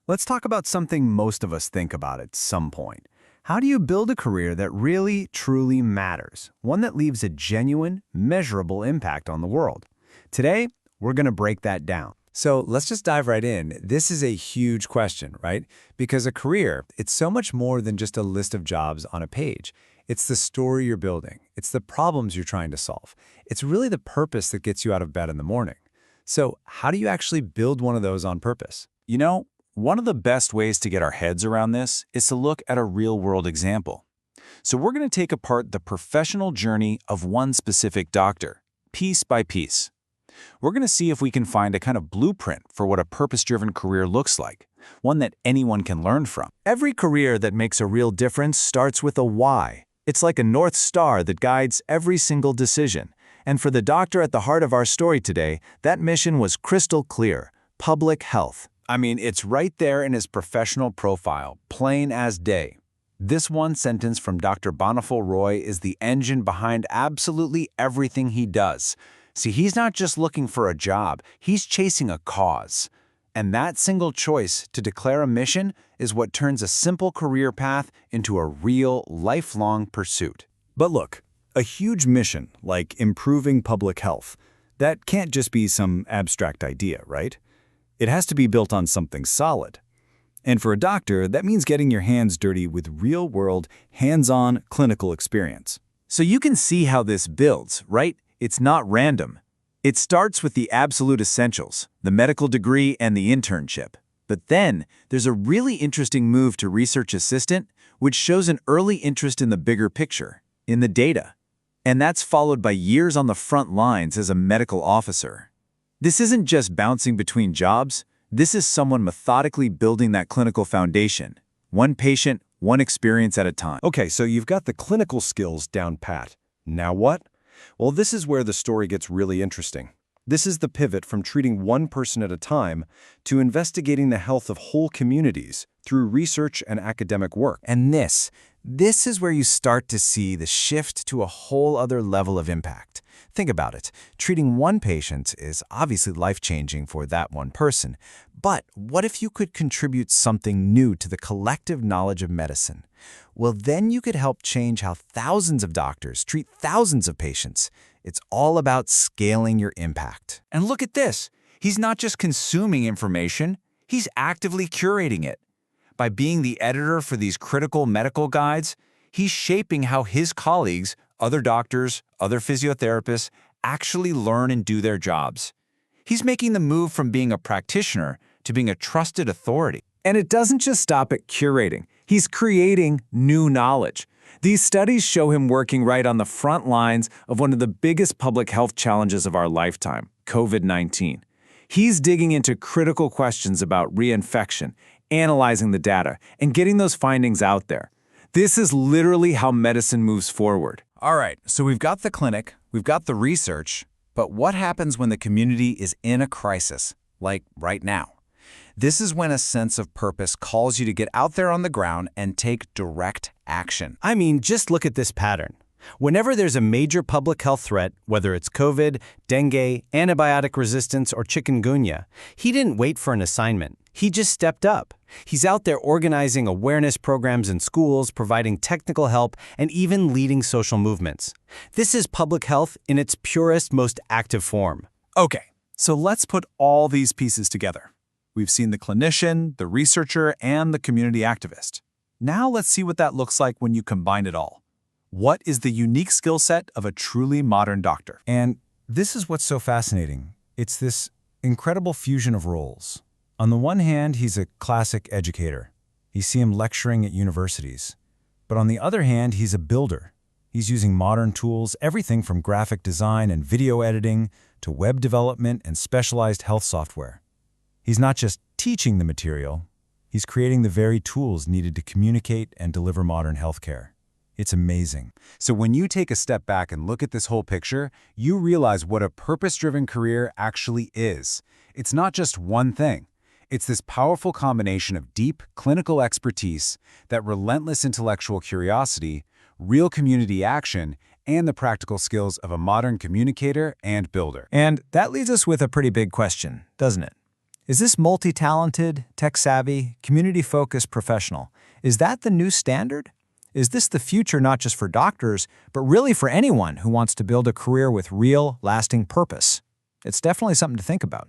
Let's talk about something most of us think about at some point. How do you build a career that really, truly matters? One that leaves a genuine, measurable impact on the world. Today, we're going to break that down. So let's just dive right in. This is a huge question, right? Because a career, it's so much more than just a list of jobs on a page. It's the story you're building. It's the problems you're trying to solve. It's really the purpose that gets you out of bed in the morning. So how do you actually build one of those on purpose? You know, one of the best ways to get our heads around this is to look at a real-world example. So we're going to take apart the professional journey of one specific doctor, piece by piece. We're going to see if we can find a kind of blueprint for what a purpose-driven career looks like, one that anyone can learn from. Every career that makes a real difference starts with a why. It's like a North Star that guides every single decision. And for the doctor at the heart of our story today, that mission was crystal clear: public health. I mean, it's right there in his professional profile, plain as day. This one sentence from Dr. Banaful is the engine behind absolutely everything he does. See, he's not just looking for a job, he's chasing a cause. And that single choice to declare a mission is what turns a simple career path into a real, lifelong pursuit. But look, a huge mission, like improving public health, that can't just be some abstract idea, right? It has to be built on something solid. And for a doctor, that means getting your hands dirty with real-world, hands-on clinical experience. So you can see how this builds, right? It's not random. It starts with the absolute essentials, the medical degree and the internship. But then, there's a really interesting move to research assistant, which shows an early interest in the bigger picture, in the data. And that's followed by years on the front lines as a medical officer. This isn't just bouncing between jobs. This is someone methodically building that clinical foundation, one patient, one experience at a time. Okay, so you've got the clinical skills down pat. Now what? Well, this is where the story gets really interesting. This is the pivot from treating one person at a time to investigating the health of whole communities through research and academic work. And this is where you start to see the shift to a whole other level of impact. Think about it. Treating one patient is obviously life-changing for that one person. But what if you could contribute something new to the collective knowledge of medicine? Well, then you could help change how thousands of doctors treat thousands of patients. It's all about scaling your impact. And look at this. He's not just consuming information, he's actively curating it. By being the editor for these critical medical guides, he's shaping how his colleagues, other doctors, other physiotherapists, actually learn and do their jobs. He's making the move from being a practitioner to being a trusted authority. And it doesn't just stop at curating. He's creating new knowledge. These studies show him working right on the front lines of one of the biggest public health challenges of our lifetime, COVID-19. He's digging into critical questions about reinfection, analyzing the data, and getting those findings out there. This is literally how medicine moves forward. All right, so we've got the clinic, we've got the research, but what happens when the community is in a crisis, like right now? This is when a sense of purpose calls you to get out there on the ground and take direct action. I mean, just look at this pattern. Whenever there's a major public health threat, whether it's COVID, dengue, antibiotic resistance, or chikungunya, he didn't wait for an assignment. He just stepped up. He's out there organizing awareness programs in schools, providing technical help, and even leading social movements. This is public health in its purest, most active form. Okay, so let's put all these pieces together. We've seen the clinician, the researcher, and the community activist. Now let's see what that looks like when you combine it all. What is the unique skill set of a truly modern doctor? And this is what's so fascinating. It's this incredible fusion of roles. On the one hand, he's a classic educator. You see him lecturing at universities. But on the other hand, he's a builder. He's using modern tools, everything from graphic design and video editing to web development and specialized health software. He's not just teaching the material, he's creating the very tools needed to communicate and deliver modern healthcare. It's amazing. So when you take a step back and look at this whole picture, you realize what a purpose-driven career actually is. It's not just one thing. It's this powerful combination of deep clinical expertise, that relentless intellectual curiosity, real community action, and the practical skills of a modern communicator and builder. And that leaves us with a pretty big question, doesn't it? Is this multi-talented, tech-savvy, community-focused professional? Is that the new standard? Is this the future not just for doctors, but really for anyone who wants to build a career with real, lasting purpose? It's definitely something to think about.